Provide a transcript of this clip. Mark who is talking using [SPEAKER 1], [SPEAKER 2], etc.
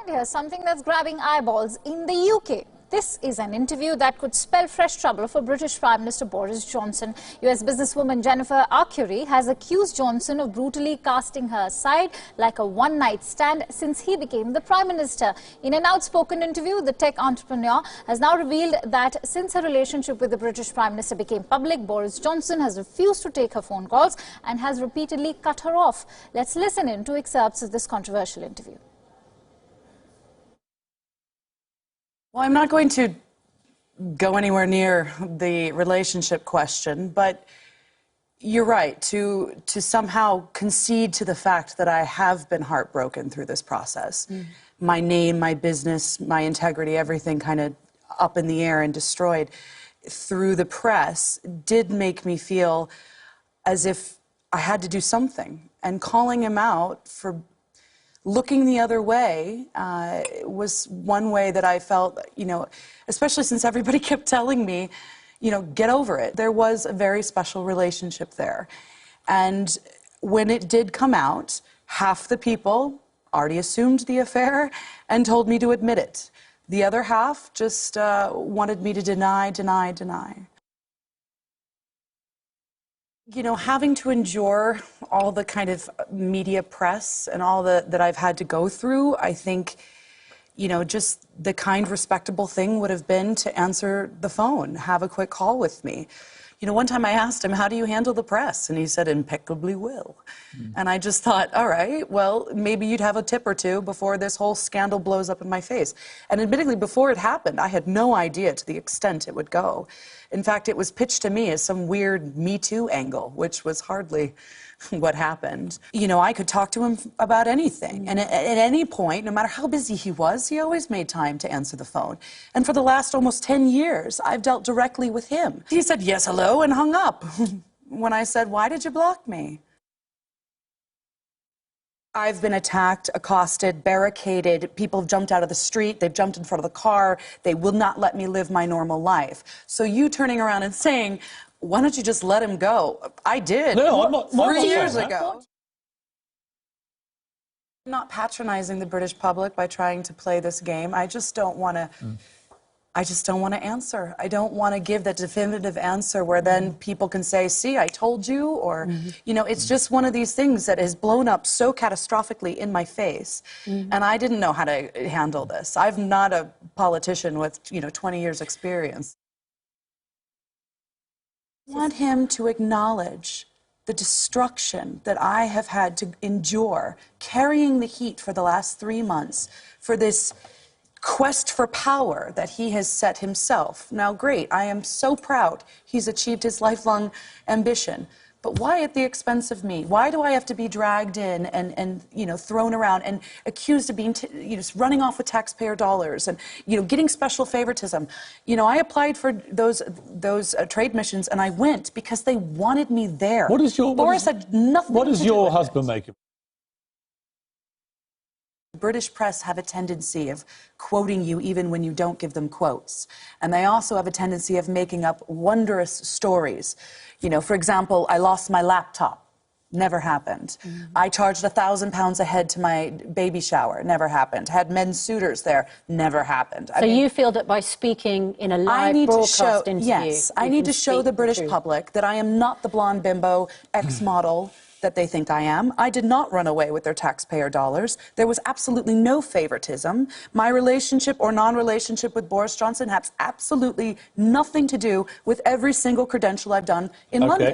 [SPEAKER 1] And here's something that's grabbing eyeballs in the UK. This is an interview that could spell fresh trouble for British Prime Minister Boris Johnson. US businesswoman Jennifer Arcuri has accused Johnson of brutally casting her aside like a one-night stand since he became the Prime Minister. In an outspoken interview, the tech entrepreneur has now revealed that since her relationship with the British Prime Minister became public, Boris Johnson has refused to take her phone calls and has repeatedly cut her off. Let's listen in to excerpts of this controversial interview.
[SPEAKER 2] Well, I'm not going to go anywhere near the relationship question, but you're right, to somehow concede to the fact that I have been heartbroken through this process. My name, my business, my integrity, everything kind of up in the air and destroyed through the press did make me feel as if I had to do something. And calling him out for looking the other way was one way that I felt, especially since everybody kept telling me, get over it. There was a very special relationship there. And when it did come out, half the people already assumed the affair and told me to admit it. The other half just wanted me to deny. Having to endure all the kind of media press and all that I've had to go through, I think, just the kind, respectable thing would have been to answer the phone, have a quick call with me. One time I asked him, how do you handle the press? And he said, impeccably well. And I just thought, all right, well, maybe you'd have a tip or two before this whole scandal blows up in my face. And admittedly, before it happened, I had no idea to the extent it would go. In fact, it was pitched to me as some weird Me Too angle, which was hardly what happened. I could talk to him about anything. And at any point, no matter how busy he was, he always made time to answer the phone. And for the last almost 10 years, I've dealt directly with him. He said, yes, hello, and hung up. When I said, why did you block me? I've been attacked, accosted, barricaded. People have jumped out of the street. They've jumped in front of the car. They will not let me live my normal life. So you turning around and saying, why don't you just let him go? I did.
[SPEAKER 3] No, I'm not.
[SPEAKER 2] 3 years ago. I'm not patronizing the British public by trying to play this game. I just don't want to. I just don't want to answer. I don't want to give that definitive answer where then people can say, see, I told you, or, it's just one of these things that has blown up so catastrophically in my face. And I didn't know how to handle this. I'm not a politician with, 20 years experience. I want him to acknowledge the destruction that I have had to endure, carrying the heat for the last 3 months for this quest for power that he has set himself. Now, great, I am so proud he's achieved his lifelong ambition. But why at the expense of me? Why do I have to be dragged in and thrown around and accused of being, running off with taxpayer dollars and, getting special favoritism? I applied for those trade missions and I went because they wanted me there. Boris had nothing
[SPEAKER 3] What does your
[SPEAKER 2] to do with
[SPEAKER 3] husband make of it?
[SPEAKER 2] British press have a tendency of quoting you even when you don't give them quotes. And they also have a tendency of making up wondrous stories. For example, I lost my laptop. Never happened. I charged £1,000 a head to my baby shower. Never happened. Had men's suitors there. Never happened.
[SPEAKER 4] So you feel that by speaking in a live broadcast interview...
[SPEAKER 2] Yes, I need to show the British public that I am not the blonde bimbo ex-model that they think I am. I did not run away with their taxpayer dollars. There was absolutely no favoritism. My relationship or non-relationship with Boris Johnson has absolutely nothing to do with every single credential I've done in London.